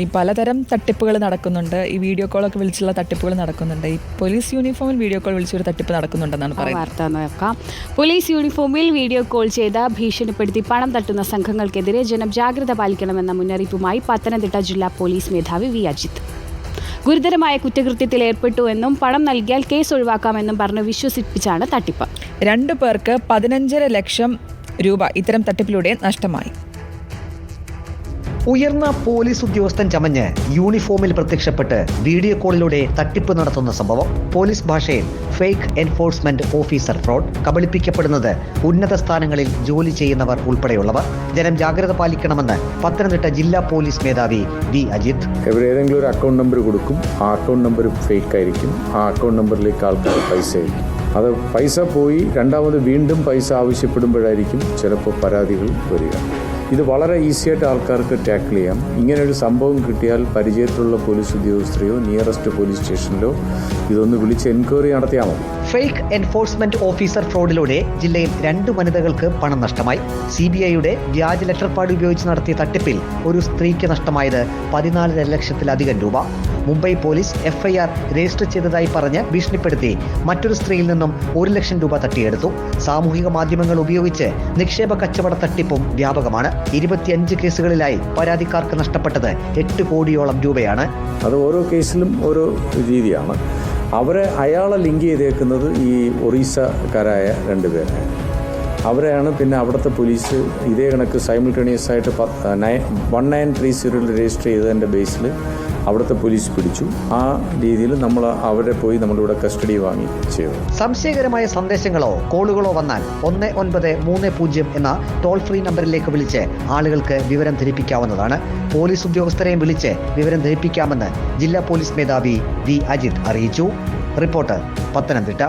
ഈ പലതരം തട്ടിപ്പുകൾ നടക്കുന്നുണ്ട്. ഈ വീഡിയോ കോളൊക്കെ വിളിച്ചുള്ള തട്ടിപ്പുകൾ നടക്കുന്നുണ്ട്. ഈ പോലീസ് യൂണിഫോമിൽ വീഡിയോ കോൾ വിളിച്ചൊരു തട്ടിപ്പ് നടക്കുന്നുണ്ടെന്നാണ് പറയുന്നത്. പോലീസ് യൂണിഫോമിൽ വീഡിയോ കോൾ ചെയ്ത് ഭീഷണിപ്പെടുത്തി പണം തട്ടുന്ന സംഘങ്ങൾക്കെതിരെ ജനം ജാഗ്രത പാലിക്കണമെന്ന മുന്നറിയിപ്പുമായി പത്തനംതിട്ട ജില്ലാ പോലീസ് മേധാവി വി അജിത്. ഗുരുതരമായ കുറ്റകൃത്യത്തിൽ ഏർപ്പെട്ടുവെന്നും പണം നൽകിയാൽ കേസ് ഒഴിവാക്കാമെന്നും പറഞ്ഞ് വിശ്വസിപ്പിച്ചാണ് തട്ടിപ്പ്. 2 പേർക്ക് 15.5 ലക്ഷം രൂപ ഇത്തരം തട്ടിപ്പിലൂടെ നഷ്ടമായി. ഉയർന്ന പോലീസ് ഉദ്യോഗസ്ഥൻ ചമഞ്ഞ് യൂണിഫോമിൽ പ്രത്യക്ഷപ്പെട്ട് വീഡിയോ കോളിലൂടെ തട്ടിപ്പ് നടത്തുന്ന സംഭവം. പോലീസ് ഭാഷയിൽ ഫേക്ക് എൻഫോഴ്സ്മെന്റ് ഓഫീസർ ഫ്രോഡ്. കബളിപ്പിക്കപ്പെടുന്നത് ഉന്നത സ്ഥാനങ്ങളിൽ ജോലി ചെയ്യുന്നവർ ഉൾപ്പെടെയുള്ളവർ. ജനം ജാഗ്രത പാലിക്കണമെന്ന് പത്തനംതിട്ട ജില്ലാ പോലീസ് മേധാവി വി അജിത്. ഏതെങ്കിലും ഒരു അക്കൗണ്ട് നമ്പർ കൊടുക്കും. ആ അക്കൗണ്ട് നമ്പർ ഫേക്ക് ആയിരിക്കും. ആ അക്കൗണ്ട് നമ്പറിലേക്ക് ആൾക്കാർ പൈസ അയക്കും. അത് പൈസ പോയി രണ്ടാമത് വീണ്ടും പൈസ ആവശ്യപ്പെടുമ്പോഴായിരിക്കും ചിലപ്പോൾ പരാതികൾ വരിക. ഇത് വളരെ ഈസിയായിട്ട് ആൾക്കാർക്ക് ടാക്കിൾ ചെയ്യാം. ഇങ്ങനൊരു സംഭവം കിട്ടിയാൽ പരിചയത്തിലുള്ള പോലീസ് ഉദ്യോഗസ്ഥരെയോ നിയറസ്റ്റ് പോലീസ് സ്റ്റേഷനിലോ ഇതൊന്ന് വിളിച്ച് എൻക്വയറി നടത്തിയാൽ മതി. ഫേക്ക് എൻഫോഴ്സ്മെന്റ് ഓഫീസർ ഫ്രോഡിലൂടെ ജില്ലയിൽ 2 വനിതകൾക്ക് പണം നഷ്ടമായി. CBIയുടെ വ്യാജ ലെറ്റർ പാഡ് ഉപയോഗിച്ച് നടത്തിയ തട്ടിപ്പിൽ ഒരു സ്ത്രീക്ക് നഷ്ടമായത് 14.5 ലക്ഷത്തിലധികം രൂപ. മുംബൈ പോലീസ് FIR രജിസ്റ്റർ ചെയ്തതായി പറഞ്ഞ് ഭീഷണിപ്പെടുത്തി മറ്റൊരു സ്ത്രീയിൽ നിന്നും 1 ലക്ഷം രൂപ തട്ടിയെടുത്തു. സാമൂഹിക മാധ്യമങ്ങൾ ഉപയോഗിച്ച് നിക്ഷേപ കച്ചവട തട്ടിപ്പും വ്യാപകമാണ്. 25 കേസുകളിലായി പരാതിക്കാർക്ക് നഷ്ടപ്പെട്ടത് 8 കോടിയോളം രൂപയാണ്. അത് ഓരോ കേസിലും ഓരോ രീതിയാണ്. അയാളെ ലിങ്ക് ചെയ്തേക്കുന്നത് ഈ ഒറീസക്കാരായ 2 പേരാണ്. അവരെയാണ് പിന്നെ അവിടുത്തെ പോലീസ് ഇതേ കണക്ക് സൈമിൾട്ടേനിയസ് ആയിട്ട് 1930 രജിസ്റ്റർ ചെയ്തതിൻ്റെ ബേസിൽ അവിടുത്തെ പോലീസ് പിടിച്ചു. ആ രീതിയിൽ നമ്മളിവിടെ കസ്റ്റഡി വാങ്ങി ചെയ്തു. സംശയകരമായ സന്ദേശങ്ങളോ കോളുകളോ വന്നാൽ 1930 എന്ന ടോൾ ഫ്രീ നമ്പറിലേക്ക് വിളിച്ച് ആളുകൾക്ക് വിവരം ധരിപ്പിക്കാവുന്നതാണ്. പോലീസ് ഉദ്യോഗസ്ഥരെയും വിളിച്ച് വിവരം ധരിപ്പിക്കാമെന്ന് ജില്ലാ പോലീസ് മേധാവി വി അജിത് അറിയിച്ചു. റിപ്പോർട്ടർ പത്തനംതിട്ട.